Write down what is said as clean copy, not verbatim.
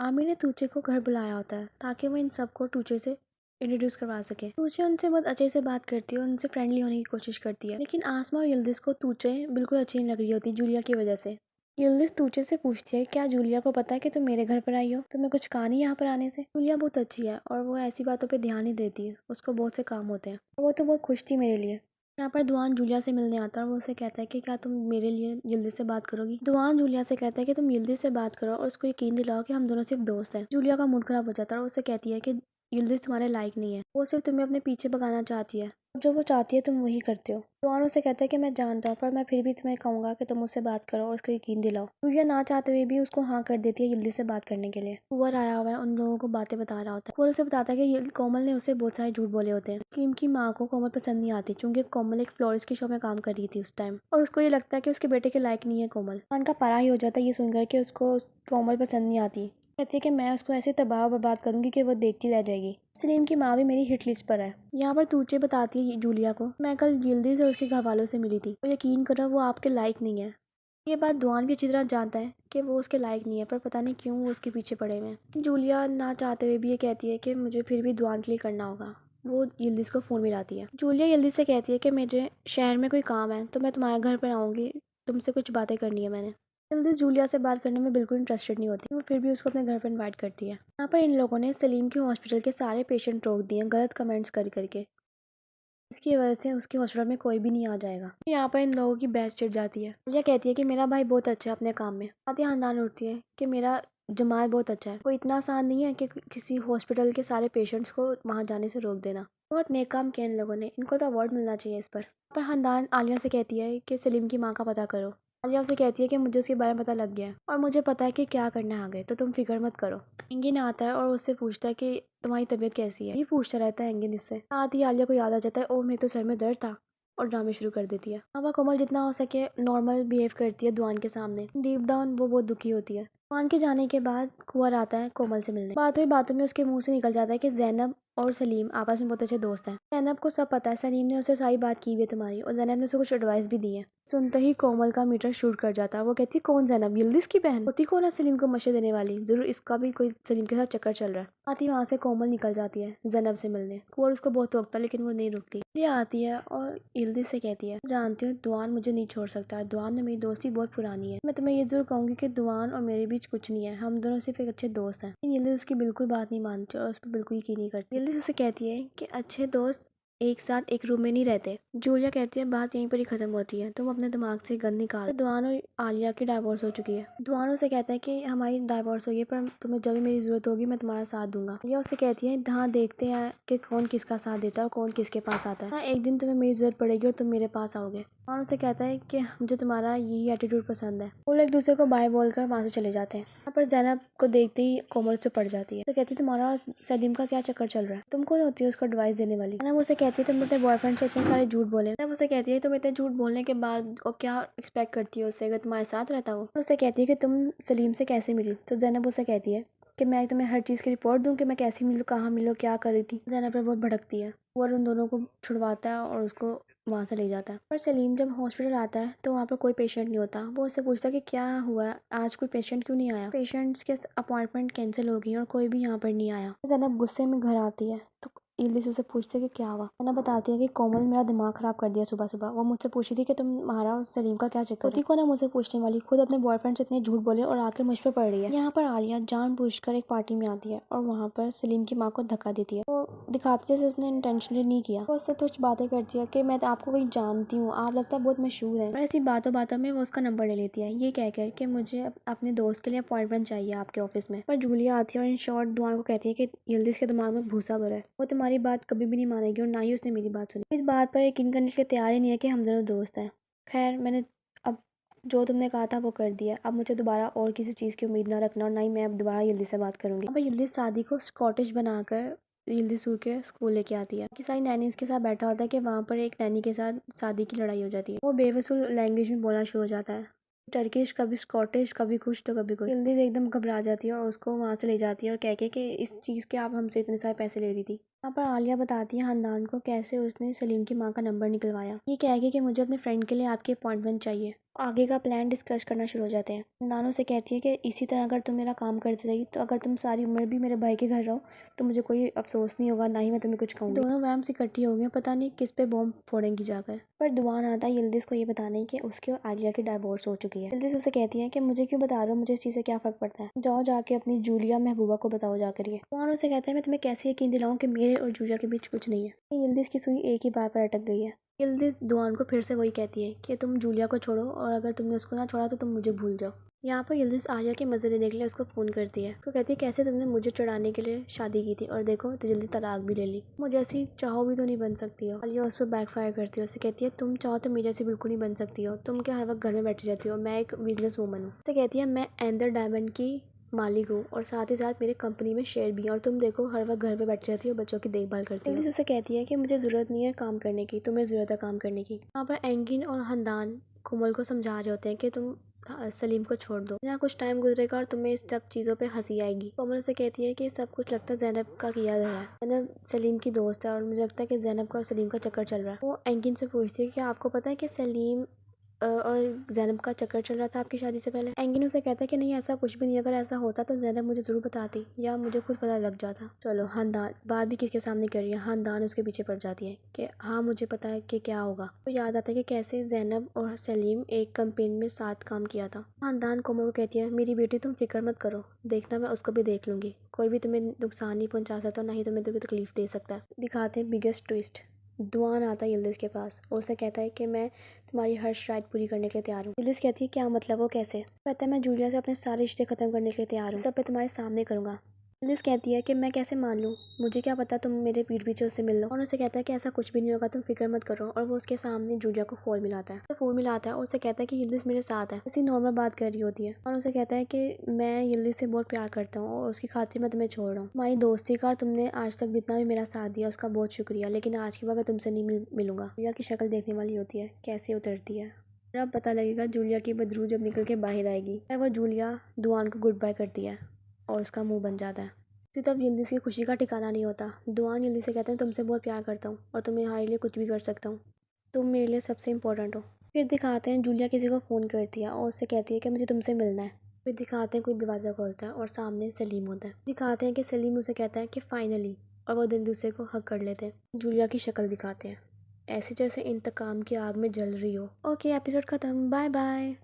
आमिर ने तूचे को घर बुलाया होता है ताकि वो इन सबको तूचे से इंट्रोड्यूस करवा सके। तूचे उनसे बहुत अच्छे से बात करती है और उनसे फ्रेंडली होने की कोशिश करती है, लेकिन आसमा और यिल्दिज को तूचे बिल्कुल अच्छी नहीं लग रही होती जूलिया की वजह से। यिल्दिज तूचे से पूछती है क्या जूलिया को पता है कि तुम मेरे घर पर आई हो, तुम्हें कुछ कहा नहीं यहाँ पर आने से। जूलिया बहुत अच्छी है और वो ऐसी बातों पे ध्यान नहीं देती है, उसको बहुत से काम होते हैं। वो तो बहुत खुश थी मेरे लिए। यहाँ पर दुआन जूलिया से मिलने आता है और वो उसे कहता है कि क्या तुम मेरे लिए यिल्दिज से बात करोगी। दुआन जूलिया से कहता है कि तुम यिल्दिज से बात करो और उसको यकीन दिलाओ कि हम दोनों सिर्फ दोस्त हैं। जूलिया का मूड खराब हो जाता है और उसे कहती है कि यिल्दिज तुम्हारे लायक नहीं है, वो सिर्फ तुम्हें अपने पीछे भगाना चाहती है, जो वो चाहती है तुम वही करते हो। दुआन उसे कहता है कि मैं जानता हूँ, पर मैं फिर भी तुम्हें कहूंगा कि तुम उससे बात करो और उसको यकीन दिलाओ। जूलिया ना चाहते हुए भी उसको हाँ कर देती है यिल्दिज से बात करने के लिए। कुंवर आया हुआ है, उन लोगों को बातें बता रहा होता है। कुंवर उसे बताता है कि कोमल ने उसे बहुत सारे झूठ बोले होते हैं। किम की माँ को कोमल पसंद नहीं आती क्योंकि कोमल एक फ्लोरिस्ट की शो में काम कर रही थी उस टाइम, और उसको ये लगता है कि उसके बेटे के लायक नहीं है कोमल। खान का पारा ही हो जाता है ये सुनकर कि उसको कोमल पसंद नहीं आती। कहती है कि मैं उसको ऐसे तबाह बर्बाद करूंगी कि वो देखती रह जाएगी। सलीम की माँ भी मेरी हिट लिस्ट पर है। यहाँ पर तूचे बताती है जूलिया को, मैं कल यिल्दिज और उसके घर वालों से मिली थी, वो यकीन करो वो आपके लायक नहीं है। ये बात दुआन भी अच्छी तरह जानता है कि वो उसके लायक नहीं है, पर पता नहीं क्यों वो उसके पीछे पड़े हुए हैं। जूलिया ना चाहते हुए भी ये कहती है कि मुझे फिर भी दुआन के लिए करना होगा। वो यिल्दिज को फ़ोन मिलाती है। जूलिया यिल्दिज से कहती है कि मुझे शहर में कोई काम है तो मैं तुम्हारे घर पर आऊँगी, तुमसे कुछ बातें करनी है मैंने। यिल्दिज जूलिया से बात करने में बिल्कुल इंटरेस्टेड नहीं होती, वो फिर भी उसको अपने घर पर इन्वाइट करती है। यहाँ पर इन लोगों ने सलीम के हॉस्पिटल के सारे पेशेंट रोक दिए गलत कमेंट्स कर करके, इसकी वजह से उसके हॉस्पिटल में कोई भी नहीं आ जाएगा। यहाँ पर इन लोगों की बहस छिड़ जाती है। यह कहती है कि मेरा भाई बहुत अच्छा है अपने काम में। आती खानदान उठती है कि मेरा जमाल बहुत अच्छा है, कोई इतना आसान नहीं है कि किसी हॉस्पिटल के सारे पेशेंट्स को वहाँ जाने से रोक देना। बहुत नेक काम किया इन लोगों ने, इनको तो अवार्ड मिलना चाहिए इस पर खानदान आलिया से कहती है कि सलीम की माँ का पता करो। आलिया उसे कहती है कि मुझे उसके बारे में पता लग गया है और मुझे पता है कि क्या करना है आगे, तो तुम फिक्र मत करो। एंगिन आता है और उससे पूछता है कि तुम्हारी तबीयत कैसी है। ये पूछता रहता है एंगिन इससे। साथ ही आलिया को याद आ जाता है ओ मेरे तो सर में दर्द था, और ड्रामे शुरू कर देती है। अब कोमल जितना हो सके नॉर्मल बिहेव करती है दुआन के सामने। डीप डाउन वो बहुत दुखी होती है। दुआन के जाने के बाद कुंवर आता है कोमल से मिलने। बातों ही बातों में उसके मुंह से निकल जाता है कि जैनब और सलीम आपस में बहुत अच्छे दोस्त हैं। जैनब को सब पता है, सलीम ने उससे सारी बात की हुई है तुम्हारी, और जैनब ने उसे कुछ एडवाइस भी दी है। सुनते ही कोमल का मीटर शूट कर जाता है। वो कहती है कौन जैनब, यिल्दिज की बहन होती कौन है सलीम को मशे देने वाली, जरूर इसका भी कोई सलीम के साथ चक्कर चल रहा है। आती वहाँ से कोमल निकल जाती है जैनब से मिलने। कुंवर उसको बहुत रोकता है लेकिन वो नहीं रुकती। ये आती है और यिल्दिज से कहती है जानती हूँ दुआन मुझे नहीं छोड़ सकता, दुआन और मेरी दोस्ती बहुत पुरानी है, मैं तुम्हें ये जरूर कहूंगी कि दुआन और मेरे बीच कुछ नहीं है, हम दोनों सिर्फ एक अच्छे दोस्त हैं। लेकिन यिल्दिज उसकी बिल्कुल बात नहीं मानती और उस पर बिल्कुल यकीन नहीं करती। यिल्दिज उसे कहती है कि अच्छे दोस्त एक साथ एक रूम में नहीं रहते। जूलिया कहती है बात यहीं पर ही खत्म होती है, तुम अपने दिमाग से गन निकाल। दुआन और आलिया की डाइवोर्स हो चुकी है। दुआन उसे कहता है कि हमारी डाइवोर्स हुई है पर तुम्हें जब भी मेरी जरूरत होगी मैं तुम्हारा साथ दूंगा। आलिया उससे कहती है हाँ देखते हैं कि कौन किसका साथ देता है और कौन किसके पास आता है। हाँ एक दिन तुम्हें मेरी जरूरत पड़ेगी और तुम मेरे पास आओगे। और उसे कहता है कि मुझे तुम्हारा यही एटीट्यूड पसंद है। वो लोग एक दूसरे को बाय बोलकर वहाँ से चले जाते हैं। यहाँ पर जैनब को देखते ही कोमल से पड़ जाती है। तो कहती है तुम्हारा और सलीम का क्या चक्कर चल रहा है, तुम कौन होती है उसको एडवाइस देने वाली। जैनब उसे कहती है तुम अपने बॉयफ्रेंड से इतने सारे झूठ बोले। जैनब उसे कहती है तुम इतने झूठ बोलने के बाद और क्या एक्सपेक्ट करती हो उससे अगर तुम्हारे साथ रहता हो। उसे कहती है कि तुम सलीम से कैसे मिली। तो जैनब उसे कहती है कि मैं तुम्हें हर चीज़ की रिपोर्ट दूं कि मैं कैसी मिलूँ, कहाँ मिलूँ, क्या कर रही थी। जैनब पर बहुत भड़कती है और उन दोनों को छुड़वाता है और उसको वहाँ से ले जाता है। पर सलीम जब हॉस्पिटल आता है तो वहाँ पर कोई पेशेंट नहीं होता। वो उससे पूछता है कि क्या हुआ है, आज कोई पेशेंट क्यों नहीं आया। पेशेंट्स के अपॉइंटमेंट कैंसिल हो गई और कोई भी यहाँ पर नहीं आया। जैनब गुस्से में घर आती है तो यिल्दिज उससे पूछते कि क्या हुआ। जैनब बताती है कि कोमल मेरा दिमाग खराब कर दिया सुबह सुबह। वो मुझसे पूछी थी कि तुम्हारा और सलीम का क्या चक्कर है। होती कौन है मुझसे पूछने वाली, खुद अपने बॉयफ्रेंड से इतने झूठ बोले और आकर मुझ पर पड़ रही है। यहाँ पर आलिया जानबूझकर एक पार्टी में आती है और वहाँ पर सलीम की माँ को धक्का देती है। वो दिखाती जैसे उसने इंटेंशनली नहीं किया। वो उससे कुछ बातें करती है कि मैं तो आपको कहीं जानती हूँ, आप लगता है बहुत मशहूर है। और ऐसी बातों बातों में वो उसका नंबर ले लेती है, ये कह कर कि मुझे अपने दोस्त के लिए अपॉइंटमेंट चाहिए आपके ऑफिस में। पर जूलिया आती है और इन शॉर्ट दुआन को कहती है कि यिल्दिज के दिमाग में भूसा भरा है, वो तुम्हारी बात कभी भी नहीं मानेगी और ना ही उसने मेरी बात सुनी। इस बात पर यकीन करने के लिए तैयार ही नहीं है कि हम दोनों दोस्त हैं। खैर मैंने अब जो तुमने कहा था वो कर दिया, अब मुझे दोबारा और किसी चीज़ की उम्मीद ना रखना और ना ही मैं अब दोबारा यिल्दिज से बात करूंगी। अब यिल्दिज शादी को स्कॉटिश बनाकर यिल्दिज के स्कूल लेके आती है कि सारी नैनीज के साथ बैठा होता है कि वहाँ पर एक नैनी के साथ शादी की लड़ाई हो जाती है। वो बेवसूल लैंग्वेज में बोलना शुरू हो जाता है, टर्किश, कभी स्कॉटिश, कभी कुछ तो कभी कुछ। यिल्दिज एकदम घबरा जाती है और उसको वहाँ से ले जाती है और कह के कि इस चीज़ के आप हमसे इतने सारे पैसे ले रही थी। यहाँ पर आलिया बताती है खानदान को कैसे उसने सलीम की माँ का नंबर निकलवाया। ये कह के कि मुझे अपने फ्रेंड के लिए आपकी अपॉइंटमेंट चाहिए। आगे का प्लान डिस्कस करना शुरू हो जाते हैं। नानो से कहती है कि इसी तरह अगर तुम मेरा काम करती रही तो अगर तुम सारी उम्र भी मेरे भाई के घर रहो तो मुझे कोई अफसोस नहीं होगा, ना ही मैं तुम्हें कुछ कहूँगी। दोनों वैम से इकट्ठी हो गई, पता नहीं किस पे बॉम्ब फोड़ेंगी जाकर। पर दुआन आता है यिल्दिज को ये बताने कि उसके और आलिया की डाइवोर्स हो चुकी है। यिल्दिज उसे कहती है कि मुझे क्यों बता रहे हो, मुझे इस चीज़ से क्या फ़र्क पड़ता है, जाओ जाके अपनी जूलिया महबूबा को बताओ जाकर। ये दुआन उसे कहता है मैं तुम्हें कैसे यकीन दिलाऊं कि मेरे और जूलिया के बीच कुछ नहीं है। यिल्दिज की सुई एक ही बात पर अटक गई है। यिल्दिज दुआन को फिर से वही कहती है कि तुम जूलिया को छोड़ो और अगर तुमने उसको ना छोड़ा तो तुम मुझे भूल जाओ। यहाँ पर यिल्दिज आलिया के मजे लेने के लिए उसको फ़ोन करती है। तो कहती है कैसे तुमने मुझे चढ़ाने के लिए शादी की थी और देखो तो जल्दी तलाक भी ले ली, मुझे ऐसी चाहो भी तो नहीं बन सकती हो। आलिया उस पर बैकफायर करती है। उसे कहती है तुम चाहो तो मेरे जैसी बिल्कुल नहीं बन सकती हो, तुम क्या हर वक्त घर में बैठी रहती हो, मैं एक बिजनेस वूमन हूँ। उसे कहती है मैं एंदर डायमंड की मालिक हूँ और साथ ही साथ मेरे कंपनी में शेयर भी है और तुम देखो हर वक्त घर पे बैठी रहती हो, बच्चों की देखभाल करती हो। उसे कहती है कि मुझे ज़रूरत नहीं है काम करने की, तुम्हें ज़रूरत है काम करने की। यहाँ पर एंगिन और हंदान कोमल को समझा रहे होते हैं कि तुम सलीम को छोड़ दो, यहाँ कुछ टाइम गुजरेगा और तुम्हें इस सब चीज़ों पे हंसी आएगी। कोमल से कहती है कि सब कुछ लगता है जैनब का किया गया है, जैनब सलीम की दोस्त है और मुझे लगता है कि जैनब का और सलीम का चक्कर चल रहा है। वो एंगिन से पूछती है कि आपको पता है कि सलीम और जैनब का चक्कर चल रहा था आपकी शादी से पहले। एंगिन उसे कहता है कि नहीं ऐसा कुछ भी नहीं, अगर ऐसा होता तो जैनब मुझे ज़रूर बताती या मुझे खुद पता लग जाता। चलो खानदान बात भी किसके सामने कर रही है, खानदान उसके पीछे पड़ जाती है कि हाँ मुझे पता है कि क्या होगा। तो याद आता है कि कैसे जैनब और सलीम एक कंपेन में साथ काम किया था। खानदान कोमल को कहती है मेरी बेटी तुम फिक्र मत करो, देखना मैं उसको भी देख लूंगी, कोई भी तुम्हें नुकसान नहीं पहुंचा सकता, ना ही तुम्हें कोई तकलीफ दे सकता है। दिखाते हैं बिगेस्ट ट्विस्ट। दुआन आता है यिल्दिज के पास और उसे कहता है कि मैं तुम्हारी हर शिकायत पूरी करने के लिए तैयार हूँ। यिल्दिज कहती है क्या मतलब, वो कैसे? कहता है मैं जूलिया से अपने सारे रिश्ते खत्म करने के लिए तैयार हूँ, सब पे तुम्हारे सामने करूँगा। यिल्दिज कहती है कि मैं कैसे मान लूँ, मुझे क्या पता तुम मेरे पीठ पीछे उससे मिल लो। और उसे कहता है कि ऐसा कुछ भी नहीं होगा, तुम फिक्र मत करो। और वो उसके सामने जूलिया को फोन मिलाता है, तो फोन मिलाता है और उसे कहता है कि यिल्दिज मेरे साथ है, ऐसी नॉर्मल बात कर रही होती है। और उसे कहता है कि मैं यिल्दिज से बहुत प्यार करता हूँ और उसकी खातिर मैं तुम्हें छोड़ रहा हूँ। हमारी दोस्ती का तुमने आज तक जितना भी मेरा साथ दिया उसका बहुत शुक्रिया, लेकिन आज के बाद मैं तुमसे नहीं मिलूंगा। जूलिया की शक्ल देखने वाली होती है कैसे उतरती है, अब पता लगेगा जूलिया की बदरू जब निकल के बाहर आएगी। और वो जूलिया दुआन को गुड बाय करती है और उसका मुंह बन जाता है। तब यिल्दिज की खुशी का ठिकाना नहीं होता। दुआन यिल्दिज से कहते हैं तुमसे बहुत प्यार करता हूँ और तुम्हारे लिए कुछ भी कर सकता हूँ, तुम मेरे लिए सबसे इम्पोर्टेंट हो। फिर दिखाते हैं जूलिया किसी को फ़ोन करती है और उससे कहती है कि मुझे तुमसे मिलना है। फिर दिखाते हैं कोई दरवाज़ा खोलता है और सामने सलीम होता है। दिखाते हैं कि सलीम उसे कहता है कि फाइनली, और वो दिन दूसरे को हक कर लेते हैं। जूलिया की शक्ल दिखाते हैं ऐसे जैसे इंतकाम की आग में जल रही हो। ओके एपिसोड ख़त्म, बाय बाय।